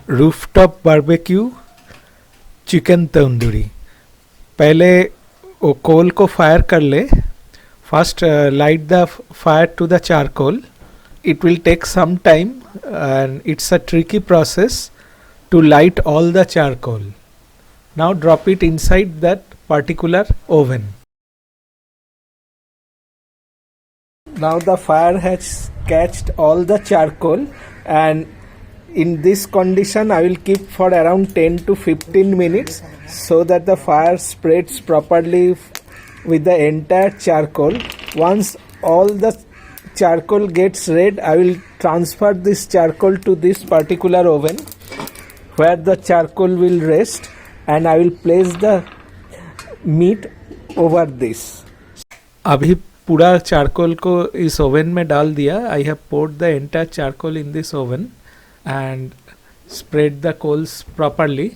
Rooftop barbecue chicken tandoori. पहले वो कोल को फायर कर ले। First light the fire to the charcoal. It will take some time and it's a tricky process to light all the charcoal. Now drop it inside that particular oven. Now the fire has catched all the charcoal, and in this condition I will keep for around 10 to 15 minutes so that the fire spreads properly with the entire charcoal. Once all the charcoal gets red, I will transfer this charcoal to this particular oven where the charcoal will rest, and I will place the meat over this. अभी पूरा charcoal को इस oven में डाल दिया. I have poured the entire charcoal in this oven and spread the coals properly.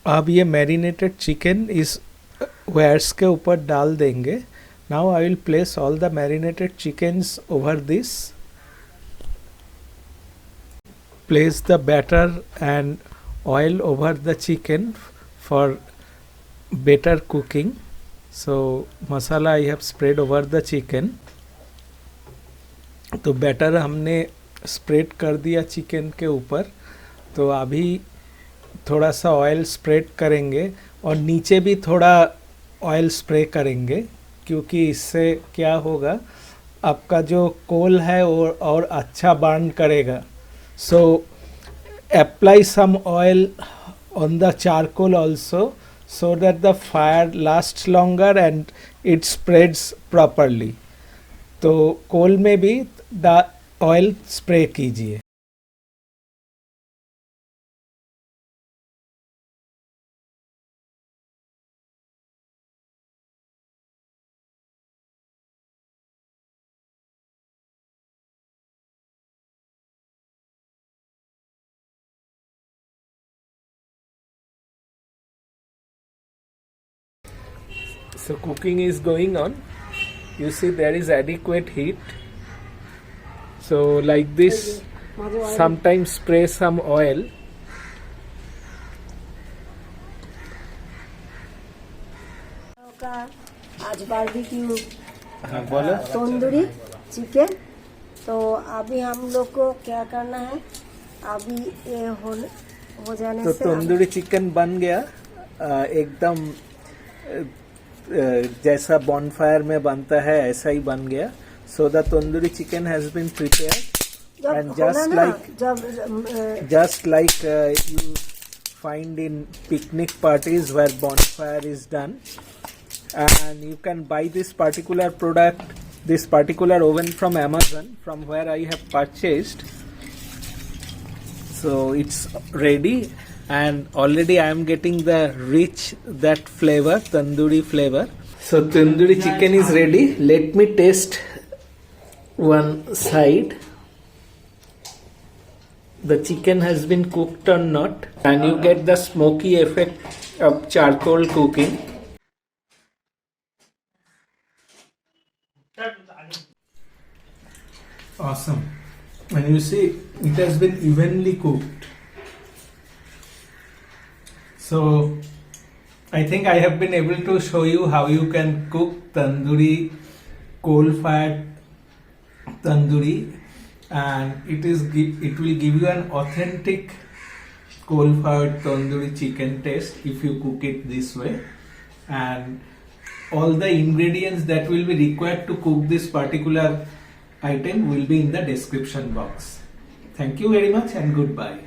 अब ये marinated chicken इस वेयर्स के ऊपर डाल देंगे. Now I will place all the marinated chickens over this. Place the batter and oil over the chicken for better cooking. So masala I have spread over the chicken. तो batter हमने spread कर दिया chicken के ऊपर. तो अभी थोड़ा सा ऑयल स्प्रेड करेंगे और नीचे भी थोड़ा ऑयल स्प्रे करेंगे, क्योंकि इससे क्या होगा, आपका जो कोल है और अच्छा बर्न करेगा. So apply some oil on the charcoal also so that the fire lasts longer and it spreads properly. तो कोल में भी ऑयल स्प्रे कीजिए. So cooking is going on. You see there is adequate heat. So like this, sometimes spray some oil. आज barbecue हाँ बोलो. Tandoori chicken. तो अभी हम लोग को क्या करना है, अभी ये हो जाने तो से तंदूरी चिकन बन गया एकदम जैसा बॉनफायर में बनता है ऐसा ही बन गया. So the tandoori chicken has been prepared and just like you find in picnic parties where bonfire is done, and you can buy this particular product, this particular oven from Amazon, from where I have purchased. So it's ready, and already I am getting the rich that flavor, tandoori flavor. So tandoori chicken is ready. Let me taste one side. The chicken has been cooked or not, and you get the smoky effect of charcoal cooking. Awesome. And you see it has been evenly cooked. So I think I have been able to show you how you can cook tandoori, coal-fired tandoori, and it will give you an authentic coal-fired tandoori chicken taste if you cook it this way. And all the ingredients that will be required to cook this particular item will be in the description box. Thank you very much and goodbye.